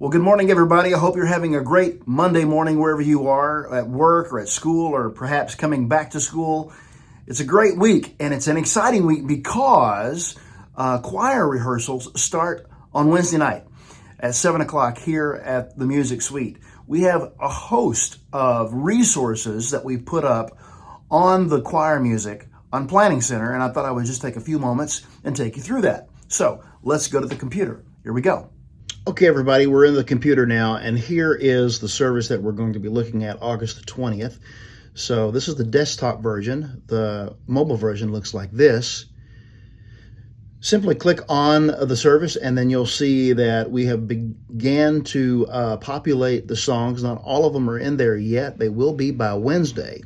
Well, good morning, everybody. I hope you're having a great Monday morning wherever you are, at work or at school, or perhaps coming back to school. It's a great week, and it's an exciting week because choir rehearsals start on Wednesday night at 7 o'clock here at the Music Suite. We have a host of resources that we put up on the choir music on Planning Center, and I thought I would just take a few moments and take you through that. So let's go to the computer. Here we go. Okay, everybody, we're in the computer now, and here is the service that we're going to be looking at August the 20th. So this is the desktop version. The mobile version looks like this. Simply click on the service, and then you'll see that we have began to populate the songs. Not all of them are in there yet. They will be by Wednesday,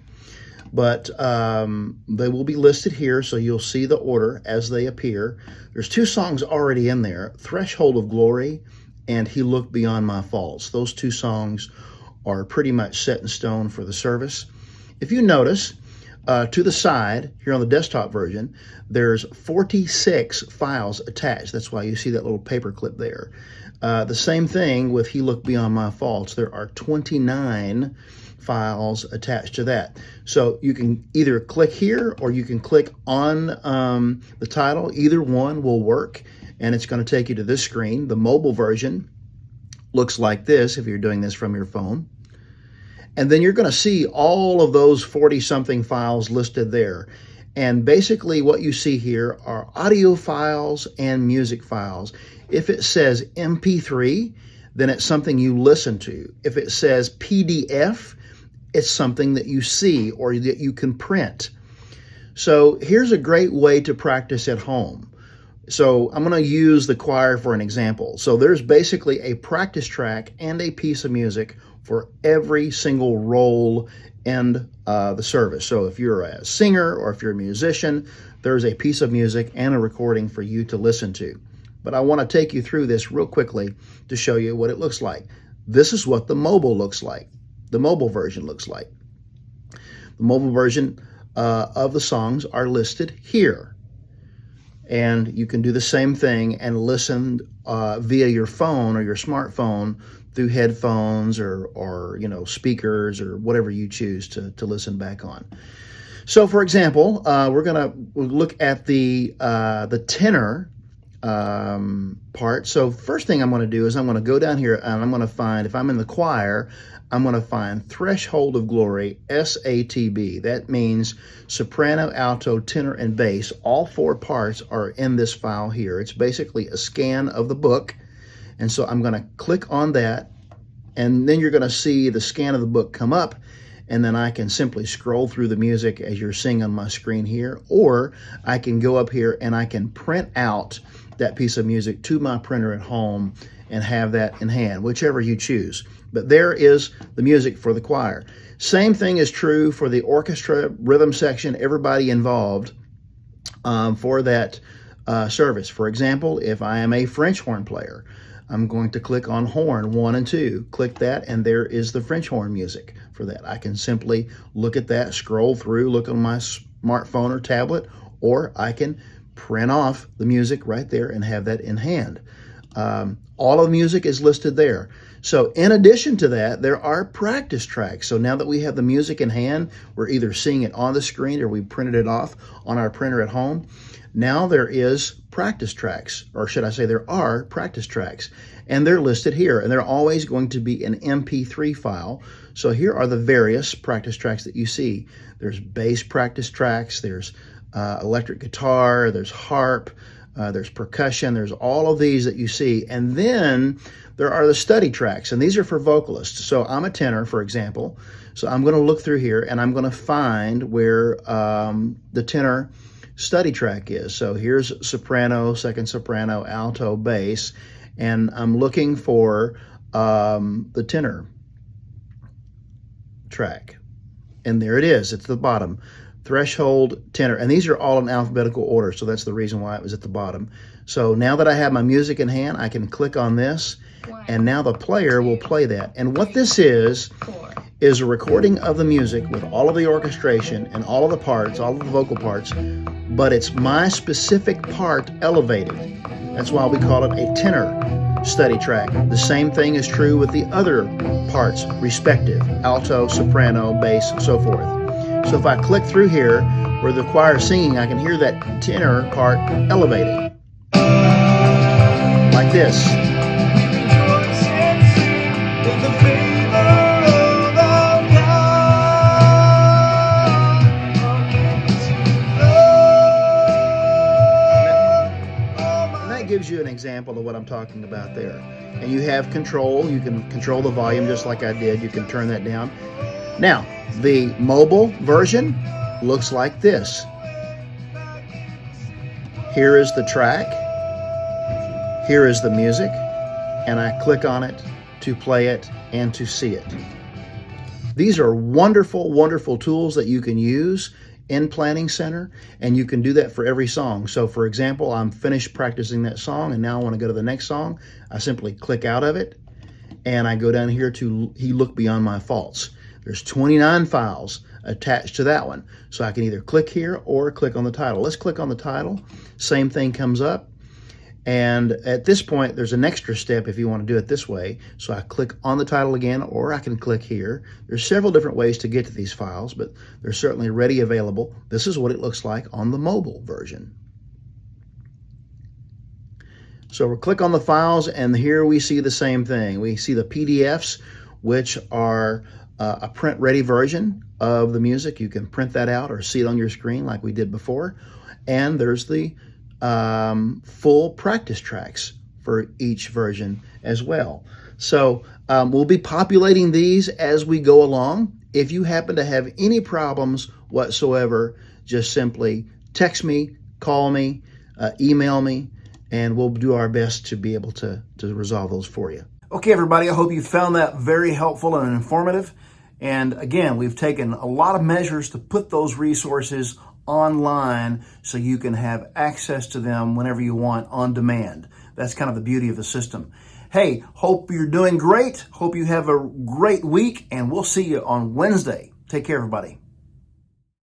but they will be listed here, so you'll see the order as they appear. There's two songs already in there, Threshold of Glory and He Looked Beyond My Faults. Those two songs are pretty much set in stone for the service. If you notice, to the side, here on the desktop version, there's 46 files attached. That's why you see that little paper clip there. The same thing with He Looked Beyond My Faults. There are 29 files attached to that. So you can either click here or you can click on the title. Either one will work, and it's going to take you to this screen. The mobile version looks like this if you're doing this from your phone. And then you're going to see all of those 40-something files listed there. And basically what you see here are audio files and music files. If it says MP3, then it's something you listen to. If it says PDF, it's something that you see or that you can print. So here's a great way to practice at home. So I'm going to use the choir for an example. So there's basically a practice track and a piece of music for every single role in the service. So if you're a singer or if you're a musician, there's a piece of music and a recording for you to listen to. But I want to take you through this real quickly to show you what it looks like. This is what the mobile looks like. The mobile version looks like. The mobile version of the songs are listed here. And you can do the same thing and listen via your phone or your smartphone through headphones or speakers or whatever you choose to listen back on. So, for example, we'll look at the tenor part. So first thing I'm going to do is I'm going to go down here and I'm going to find, if I'm in the choir, I'm going to find Threshold of Glory, SATB. That means soprano, alto, tenor, and bass. All four parts are in this file here. It's basically a scan of the book. And so I'm going to click on that, and then you're going to see the scan of the book come up, and then I can simply scroll through the music as you're seeing on my screen here, or I can go up here and I can print out that piece of music to my printer at home and have that in hand, whichever you choose. But there is the music for the choir. Same thing is true for the orchestra, rhythm section, everybody involved for that service. For example, if I am a French horn player, I'm going to click on horn 1 and 2. Click that, and there is the French horn music for that. I can simply look at that, scroll through, look on my smartphone or tablet, or I can print off the music right there and have that in hand. All of the music is listed there. So in addition to that, there are practice tracks. So now that we have the music in hand, we're either seeing it on the screen or we printed it off on our printer at home. Now there is practice tracks, or should I say there are practice tracks, and they're listed here, and they're always going to be an MP3 file. So here are the various practice tracks that you see. There's bass practice tracks, there's electric guitar, there's harp, there's percussion, there's all of these that you see. And then there are the study tracks, and these are for vocalists. So I'm a tenor, for example. So I'm going to look through here, and I'm going to find where the tenor study track is. So here's soprano, second soprano, alto, bass, and I'm looking for the tenor track. And there it is. It's the bottom. Threshold, tenor, and these are all in alphabetical order, so that's the reason why it was at the bottom. So now that I have my music in hand, I can click on this, and now the player will play that. And what this is a recording of the music with all of the orchestration and all of the parts, all of the vocal parts, but it's my specific part elevated. That's why we call it a tenor study track. The same thing is true with the other parts, respective, alto, soprano, bass, so forth. So if I click through here where the choir is singing, I can hear that tenor part elevated, like this. Gives you an example of what I'm talking about there. And you have control. You can control the volume just like I did. You can turn that down. Now, the mobile version looks like this. Here is the track. Here is the music. And I click on it to play it and to see it. These are wonderful, wonderful tools that you can use in Planning Center, and you can do that for every song. So for example, I'm finished practicing that song and now I want to go to the next song. I simply click out of it and I go down here to He Looked Beyond My Faults. There's 29 files attached to that one. So I can either click here or click on the title. Let's click on the title. Same thing comes up. And at this point, there's an extra step if you want to do it this way. So I click on the title again, or I can click here. There's several different ways to get to these files, but they're certainly ready available. This is what it looks like on the mobile version. So we'll click on the files, and here we see the same thing. We see the PDFs, which are a print-ready version of the music. You can print that out or see it on your screen like we did before. And there's the full practice tracks for each version as well. So we'll be populating these as we go along. If you happen to have any problems whatsoever, just simply text me, call me, email me, and we'll do our best to be able to resolve those for you. Okay, everybody, I hope you found that very helpful and informative. And again, we've taken a lot of measures to put those resources online so you can have access to them whenever you want on demand. That's kind of the beauty of the system. Hey, hope you're doing great. Hope you have a great week, and we'll see you on Wednesday. Take care, everybody.